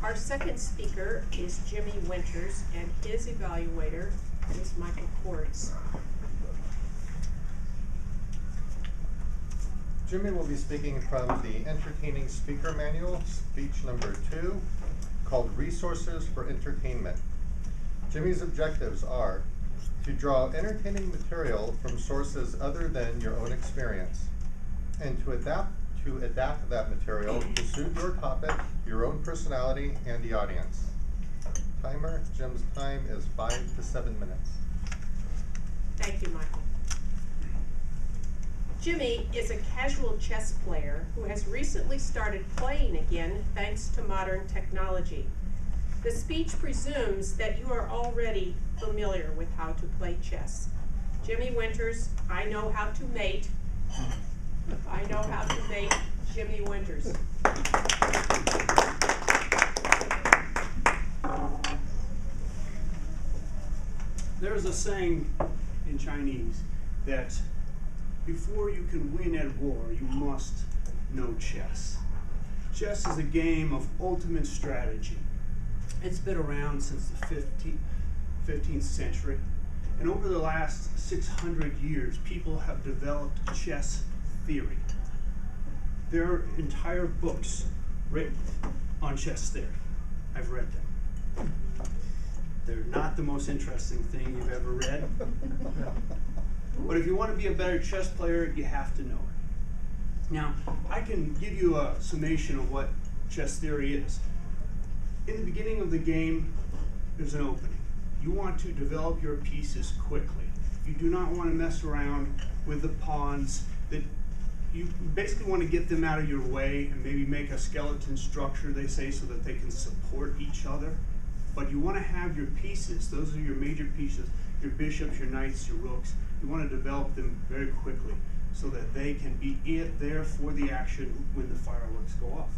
Our second speaker is Jimmy Winters, and his evaluator is Michael Quartz. Jimmy will be speaking from the Entertaining Speaker Manual, speech number 2, called Resources for Entertainment. Jimmy's objectives are to draw entertaining material from sources other than your own experience, and to adapt that material to suit your topic, your own personality, and the audience. Timer, Jim's time is 5 to 7 minutes. Thank you, Michael. Jimmy is a casual chess player who has recently started playing again thanks to modern technology. The speech presumes that you are already familiar with how to play chess. Jimmy Winters, I know how to mate. I know how to mate Jimmy Winters. There's a saying in Chinese that before you can win at war, you must know chess. Chess is a game of ultimate strategy. It's been around since the 15th century. And over the last 600 years, people have developed chess theory. There are entire books written on chess theory. I've read them. They're not the most interesting thing you've ever read. But if you want to be a better chess player, you have to know it. Now, I can give you a summation of what chess theory is. In the beginning of the game, there's an opening. You want to develop your pieces quickly. You do not want to mess around with the pawns. That you basically want to get them out of your way and maybe make a skeleton structure, they say, so that they can support each other. But you want to have your pieces. Those are your major pieces, your bishops, your knights, your rooks. You want to develop them very quickly so that they can be there for the action when the fireworks go off.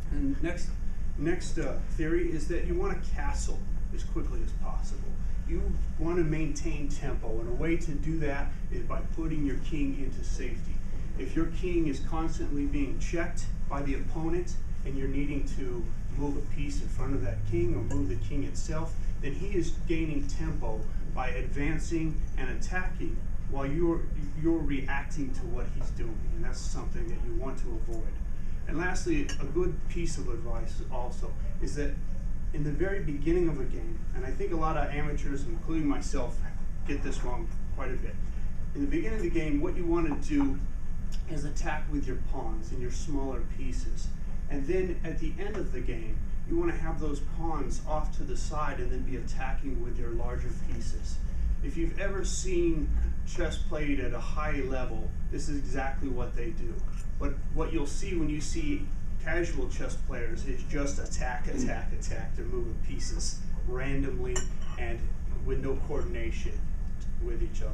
And next theory is that you want to castle as quickly as possible. You want to maintain tempo, and a way to do that is by putting your king into safety. If your king is constantly being checked by the opponent and you're needing to move a piece in front of that king or move the king itself, then he is gaining tempo by advancing and attacking while you're reacting to what he's doing, and that's something that you want to avoid. And lastly, a good piece of advice also is that in the very beginning of a game, and I think a lot of amateurs, including myself, get this wrong quite a bit. In the beginning of the game, what you want to do is attack with your pawns and your smaller pieces. And then at the end of the game, you want to have those pawns off to the side and then be attacking with your larger pieces. If you've ever seen chess played at a high level, this is exactly what they do. But what you'll see when you see casual chess players is just attack, attack, attack. They're moving pieces randomly and with no coordination with each other.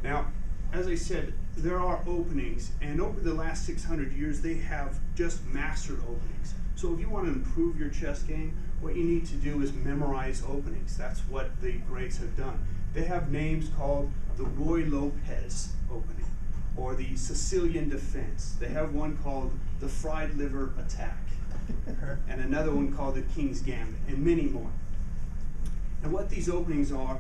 Now, as I said, there are openings, and over the last 600 years, they have just mastered openings. So if you want to improve your chess game, what you need to do is memorize openings. That's what the greats have done. They have names called the Ruy Lopez opening, or the Sicilian defense. They have one called the fried liver attack, and another one called the King's Gambit, and many more. And what these openings are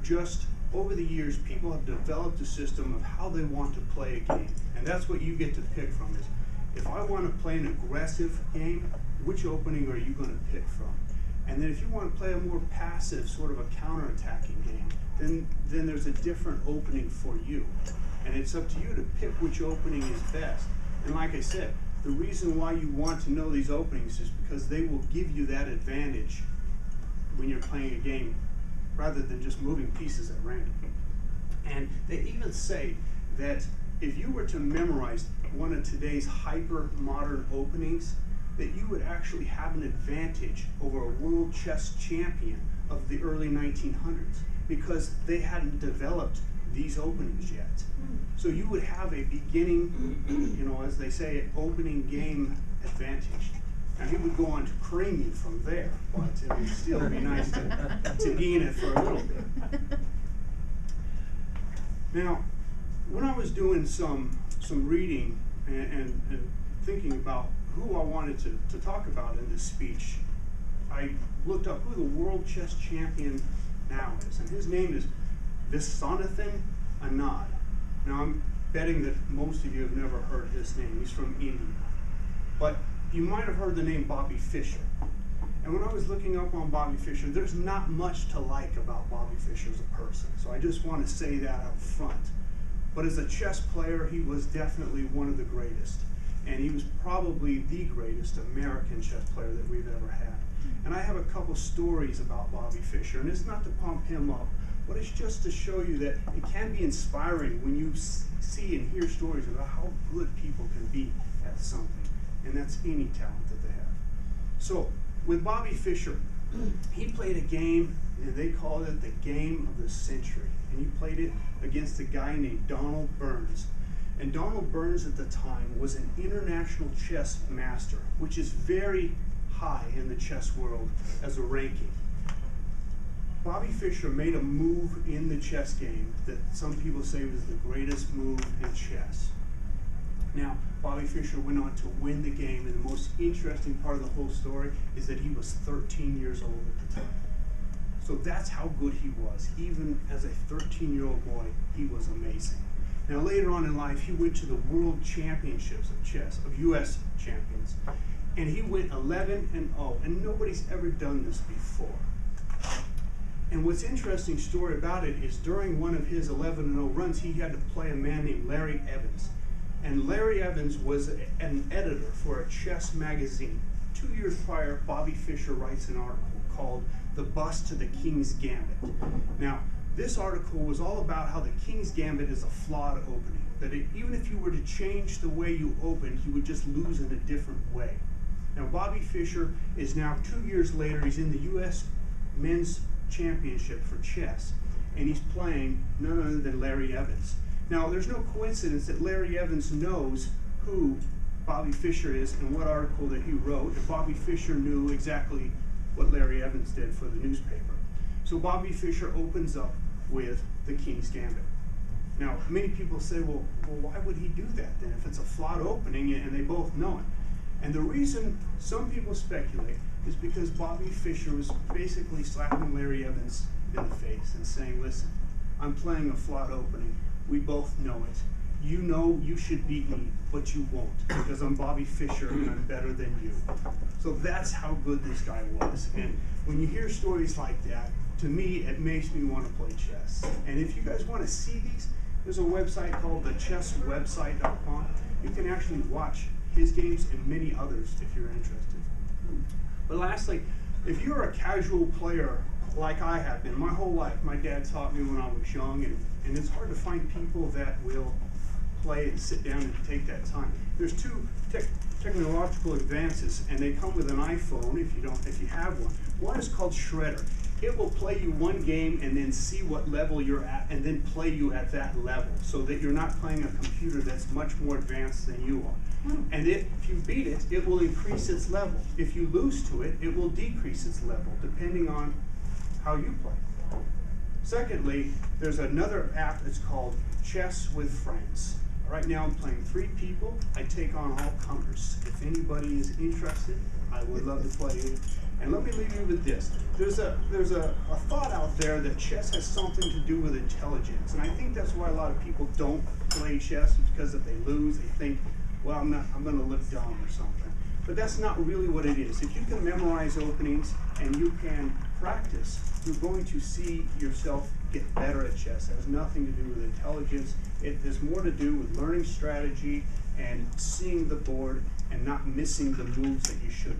just, over the years, people have developed a system of how they want to play a game. And that's what you get to pick from is, if I want to play an aggressive game, which opening are you going to pick from? And then if you want to play a more passive, sort of a counter-attacking game, then there's a different opening for you. And it's up to you to pick which opening is best. And like I said, the reason why you want to know these openings is because they will give you that advantage when you're playing a game, rather than just moving pieces at random. And they even say that if you were to memorize one of today's hyper-modern openings, that you would actually have an advantage over a world chess champion of the early 1900s, because they hadn't developed these openings yet. So you would have a beginning, as they say, an opening game advantage. Now he would go on to cream you from there, but it would still be nice to be in it for a little bit. Now, when I was doing some reading and thinking about who I wanted to talk about in this speech, I looked up who the world chess champion now is, and his name is Viswanathan Anand. Now I'm betting that most of you have never heard his name. He's from India. But you might have heard the name Bobby Fischer. And when I was looking up on Bobby Fischer, there's not much to like about Bobby Fischer as a person. So I just want to say that up front. But as a chess player, he was definitely one of the greatest. And he was probably the greatest American chess player that we've ever had. And I have a couple stories about Bobby Fischer, and it's not to pump him up, but it's just to show you that it can be inspiring when you see and hear stories about how good people can be at something. And that's any talent that they have. So, with Bobby Fischer, he played a game, and they called it the game of the century. And he played it against a guy named Donald Burns. And Donald Burns at the time was an international chess master, which is very high in the chess world as a ranking. Bobby Fischer made a move in the chess game that some people say was the greatest move in chess. Now, Bobby Fischer went on to win the game, and the most interesting part of the whole story is that he was 13 years old at the time. So that's how good he was. Even as a 13-year-old boy, he was amazing. Now, later on in life, he went to the World Championships of Chess, of U.S. champions, and he went 11-0, and nobody's ever done this before. And what's interesting story about it is during one of his 11-0 runs, he had to play a man named Larry Evans. And Larry Evans was an editor for a chess magazine. 2 years prior, Bobby Fischer writes an article called The Bust to the King's Gambit. Now, this article was all about how the King's Gambit is a flawed opening. That even if you were to change the way you opened, you would just lose in a different way. Now, Bobby Fischer is now 2 years later, he's in the U.S. Men's Championship for chess, and he's playing none other than Larry Evans. Now, there's no coincidence that Larry Evans knows who Bobby Fischer is and what article that he wrote, and Bobby Fischer knew exactly what Larry Evans did for the newspaper. So Bobby Fischer opens up with the King's Gambit. Now, many people say, well, why would he do that then if it's a flawed opening and they both know it? And the reason some people speculate is because Bobby Fischer was basically slapping Larry Evans in the face and saying, listen, I'm playing a flawed opening. We both know it. You know you should beat me, but you won't, because I'm Bobby Fischer and I'm better than you. So that's how good this guy was. And when you hear stories like that, to me, it makes me want to play chess. And if you guys want to see these, there's a website called thechesswebsite.com. You can actually watch his games and many others if you're interested. But lastly, if you're a casual player like I have been my whole life, my dad taught me when I was young, and it's hard to find people that will play and sit down and take that time. There's two technological advances, and they come with an iPhone if you have one. One is called Shredder. It will play you one game and then see what level you're at and then play you at that level so that you're not playing a computer that's much more advanced than you are. And if you beat it, it will increase its level. If you lose to it, it will decrease its level depending on how you play. Secondly, there's another app that's called Chess with Friends. Right now I'm playing 3 people. I take on all comers. If anybody is interested, I would love to play you. And let me leave you with this. There's a thought out there that chess has something to do with intelligence. And I think that's why a lot of people don't play chess, because if they lose, they think, well, I'm going to look dumb or something. But that's not really what it is. If you can memorize openings and you can practice, you're going to see yourself get better at chess. It has nothing to do with intelligence. It has more to do with learning strategy and seeing the board and not missing the moves that you shouldn't.